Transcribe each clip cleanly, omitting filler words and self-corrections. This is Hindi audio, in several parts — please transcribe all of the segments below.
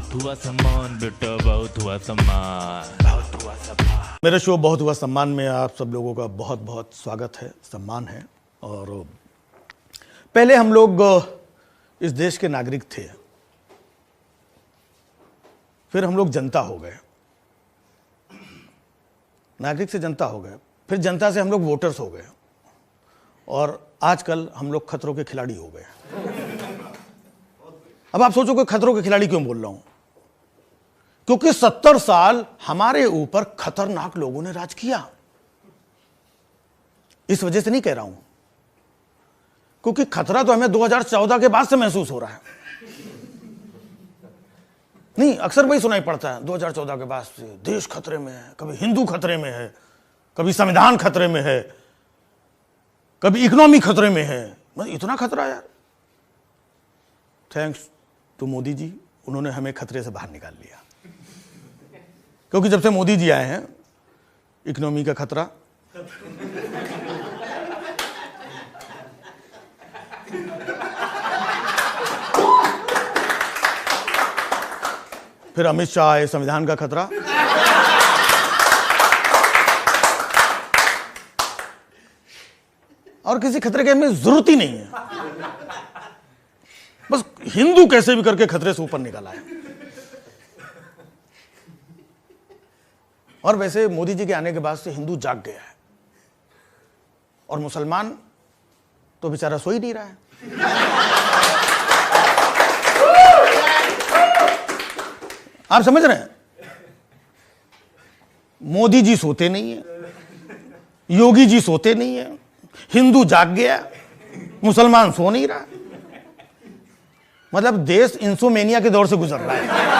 बहुत हुआ सम्मान बेटा, बहुत हुआ सम्मान, बहुत हुआ सम्मान। मेरे शो बहुत हुआ सम्मान में आप सब लोगों का बहुत बहुत स्वागत है, सम्मान है। और पहले हम लोग इस देश के नागरिक थे, फिर हम लोग जनता हो गए, नागरिक से जनता हो गए, फिर जनता से हम लोग वोटर्स हो गए, और आजकल हम लोग खतरों के खिलाड़ी हो गए। अब आप सोचो कि खतरों के खिलाड़ी क्यों बोल रहा हूं? क्योंकि 70 साल हमारे ऊपर खतरनाक लोगों ने राज किया। इस वजह से नहीं कह रहा हूं, क्योंकि खतरा तो हमें 2014 के बाद से महसूस हो रहा है। नहीं, अक्सर वही सुनाई पड़ता है 2014 के बाद से देश खतरे में है, कभी हिंदू खतरे में है, कभी संविधान खतरे में है, कभी इकोनॉमी खतरे में है। मतलब इतना खतरा यार। थैंक्स टू मोदी जी, उन्होंने हमें खतरे से बाहर निकाल लिया। क्योंकि जब से मोदी जी आए हैं, इकोनॉमी का खतरा, फिर अमित शाह आए, संविधान का खतरा, और किसी खतरे की हमें जरूरत ही नहीं है। बस हिंदू कैसे भी करके खतरे से ऊपर निकला है। और वैसे मोदी जी के आने के बाद से हिंदू जाग गया है, और मुसलमान तो बेचारा सो ही नहीं रहा है। आप समझ रहे हैं? मोदी जी सोते नहीं है, योगी जी सोते नहीं है, हिंदू जाग गया, मुसलमान सो नहीं रहा। मतलब देश इंसोमेनिया के दौर से गुजर रहा है।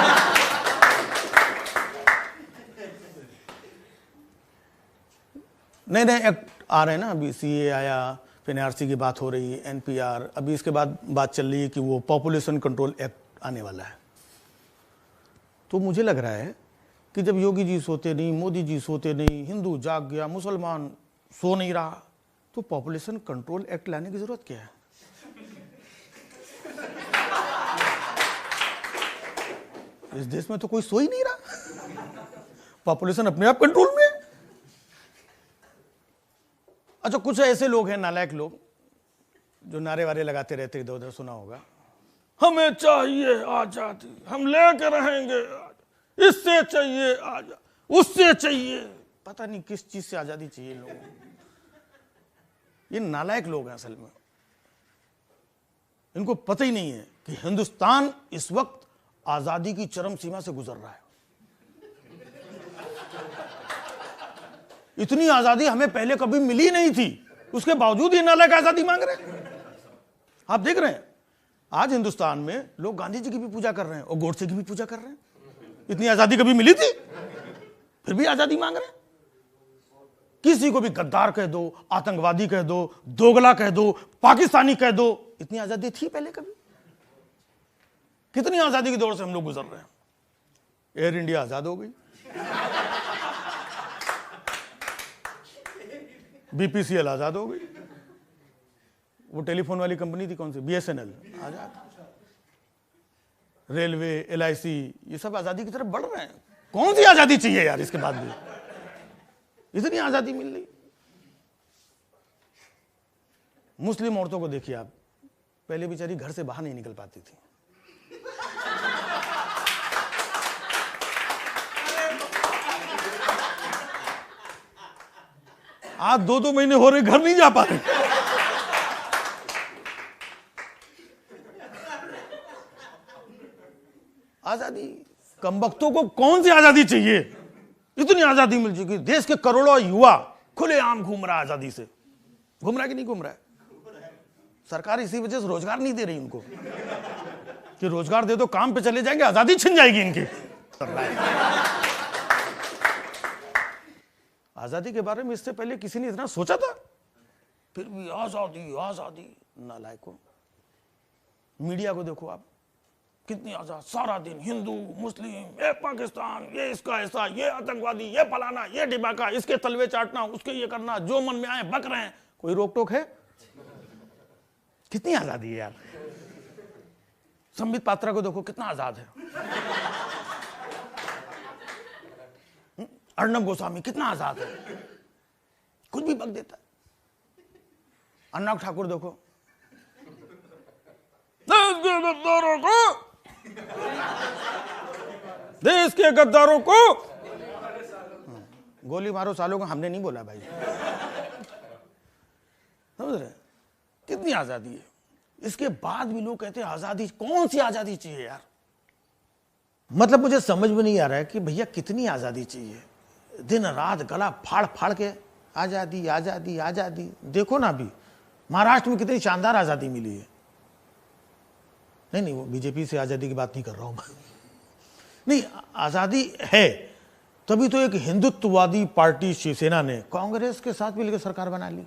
नए नए एक्ट आ रहे हैं ना, अभी सीए आया, फिर एनआरसी की बात हो रही है, एनपीआर, अभी इसके बाद बात चल रही है कि वो पॉपुलेशन कंट्रोल एक्ट आने वाला है। तो मुझे लग रहा है कि जब योगी जी सोते नहीं, मोदी जी सोते नहीं, हिंदू जाग गया, मुसलमान सो नहीं रहा, तो पॉपुलेशन कंट्रोल एक्ट लाने की जरूरत क्या है? इस देश में तो कोई सो ही नहीं रहा, पॉपुलेशन अपने आप कंट्रोल में है। अच्छा, कुछ ऐसे लोग हैं, नालायक लोग, जो नारे वारे लगाते रहते, इधर उधर सुना होगा, हमें चाहिए आजादी, हम लेके रहेंगे, इससे चाहिए आजादी, उससे चाहिए, पता नहीं किस चीज से आजादी चाहिए लोगों को। ये नालायक लोग हैं असल में। इनको पता ही नहीं है कि हिंदुस्तान इस वक्त आजादी की चरम सीमा से गुजर रहा है। इतनी आजादी हमें पहले कभी मिली नहीं थी, उसके बावजूद ये नालायक आजादी मांग रहे हैं। आप देख रहे हैं आज हिंदुस्तान में लोग गांधी जी की भी पूजा कर रहे हैं और गोडसे की भी पूजा कर रहे हैं। इतनी आजादी कभी मिली थी, फिर भी आजादी मांग रहे हैं। किसी को भी गद्दार कह दो, आतंकवादी कह दो, दोगला कह दो, पाकिस्तानी कह दो। इतनी आजादी थी पहले कभी? कितनी आजादी के दौर से हम लोग गुजर रहे हैं। एयर इंडिया आजाद हो गई, बीपीसीएल आजाद हो गई, वो टेलीफोन वाली कंपनी थी कौन सी, बीएसएनएल आजाद, रेलवे, एलआईसी, ये सब आजादी की तरफ बढ़ रहे हैं। कौन सी आजादी चाहिए यार इसके बाद भी? इतनी आजादी मिल रही। मुस्लिम औरतों को देखिए आप, पहले बेचारी घर से बाहर नहीं निकल पाती थी। आज 2-2 महीने हो रहे घर नहीं जा पा रहे। आजादी, कमबख्तों को कौन सी आजादी चाहिए? इतनी आजादी मिल चुकी, देश के करोड़ों युवा खुलेआम घूम रहा है आजादी से। घूम रहा है कि नहीं घूम रहा है? सरकार इसी वजह से रोजगार नहीं दे रही उनको, कि रोजगार दे दो, काम पे चले जाएंगे, आजादी छिन जाएगी इनकी। आजादी के बारे में इससे पहले किसी ने इतना सोचा था? फिर भी आजादी आजादी। नालायकों, मीडिया को देखो आप, कितनी आजाद, सारा दिन हिंदू मुस्लिम, ये पाकिस्तान, ये इसका ऐसा, ये आतंकवादी, ये फलाना, ये डिबाका, इसके तलवे चाटना, उसके ये करना, जो मन में आए बक रहे हैं। कोई रोक टोक है? कितनी आजादी है यार। संबित पात्रा को देखो कितना आजाद है। अर्णब गोस्वामी कितना आजाद है, कुछ भी बक देता है। अनुराग ठाकुर देखो, देश के गद्दारों को गोली मारो सालों को, हमने नहीं बोला भाई। समझ रहे कितनी आजादी है। इसके बाद भी लोग कहते हैं आजादी, कौन सी आजादी चाहिए यार। मतलब मुझे समझ में नहीं आ रहा है कि भैया कितनी आजादी चाहिए। दिन रात गला फाड़ फाड़ के आजादी आजादी आजादी। देखो ना अभी महाराष्ट्र में कितनी शानदार आजादी मिली है। नहीं वो बीजेपी से आजादी की बात नहीं कर रहा हूं मैं। नहीं, आजादी है तभी तो एक हिंदुत्ववादी पार्टी शिवसेना ने कांग्रेस के साथ मिलकर सरकार बना ली।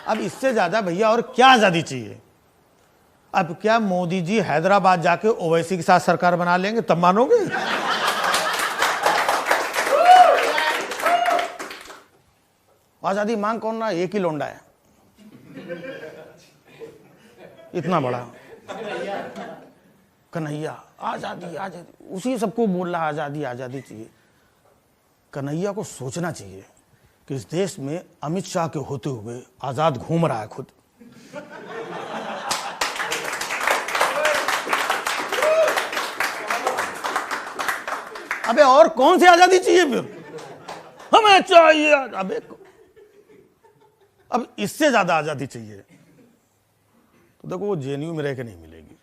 अब इससे ज्यादा भैया और क्या आजादी चाहिए। अब क्या मोदी जी हैदराबाद जाके ओवैसी के साथ सरकार बना लेंगे तब मानोगे? आजादी मांग कौन रहा? एक ही लोंडा है, इतना बड़ा कन्हैया। आजादी आजादी, उसी सबको बोल रहा आजादी आजादी चाहिए। कन्हैया को सोचना चाहिए कि इस देश में अमित शाह के होते हुए आजाद घूम रहा है खुद। अबे और कौन सी आजादी चाहिए फिर? हमें चाहिए अबे, अब इससे ज्यादा आजादी चाहिए तो देखो वो जेएनयू में रह के नहीं मिलेगी,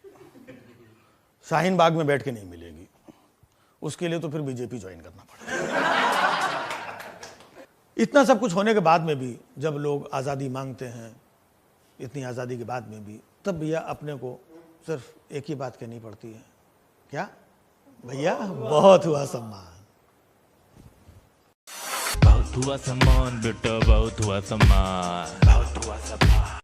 शाहीन बाग में बैठ के नहीं मिलेगी। उसके लिए तो फिर बीजेपी ज्वाइन करना पड़ेगा। इतना सब कुछ होने के बाद में भी जब लोग आजादी मांगते हैं, इतनी आजादी के बाद में भी, तब भैया अपने को सिर्फ एक ही बात कहनी पड़ती है, क्या भैया बहुत हुआ सम्मान। बहुत हुआ सम्मान बेटा, बहुत हुआ सम्मान, बहुत हुआ सम्मान।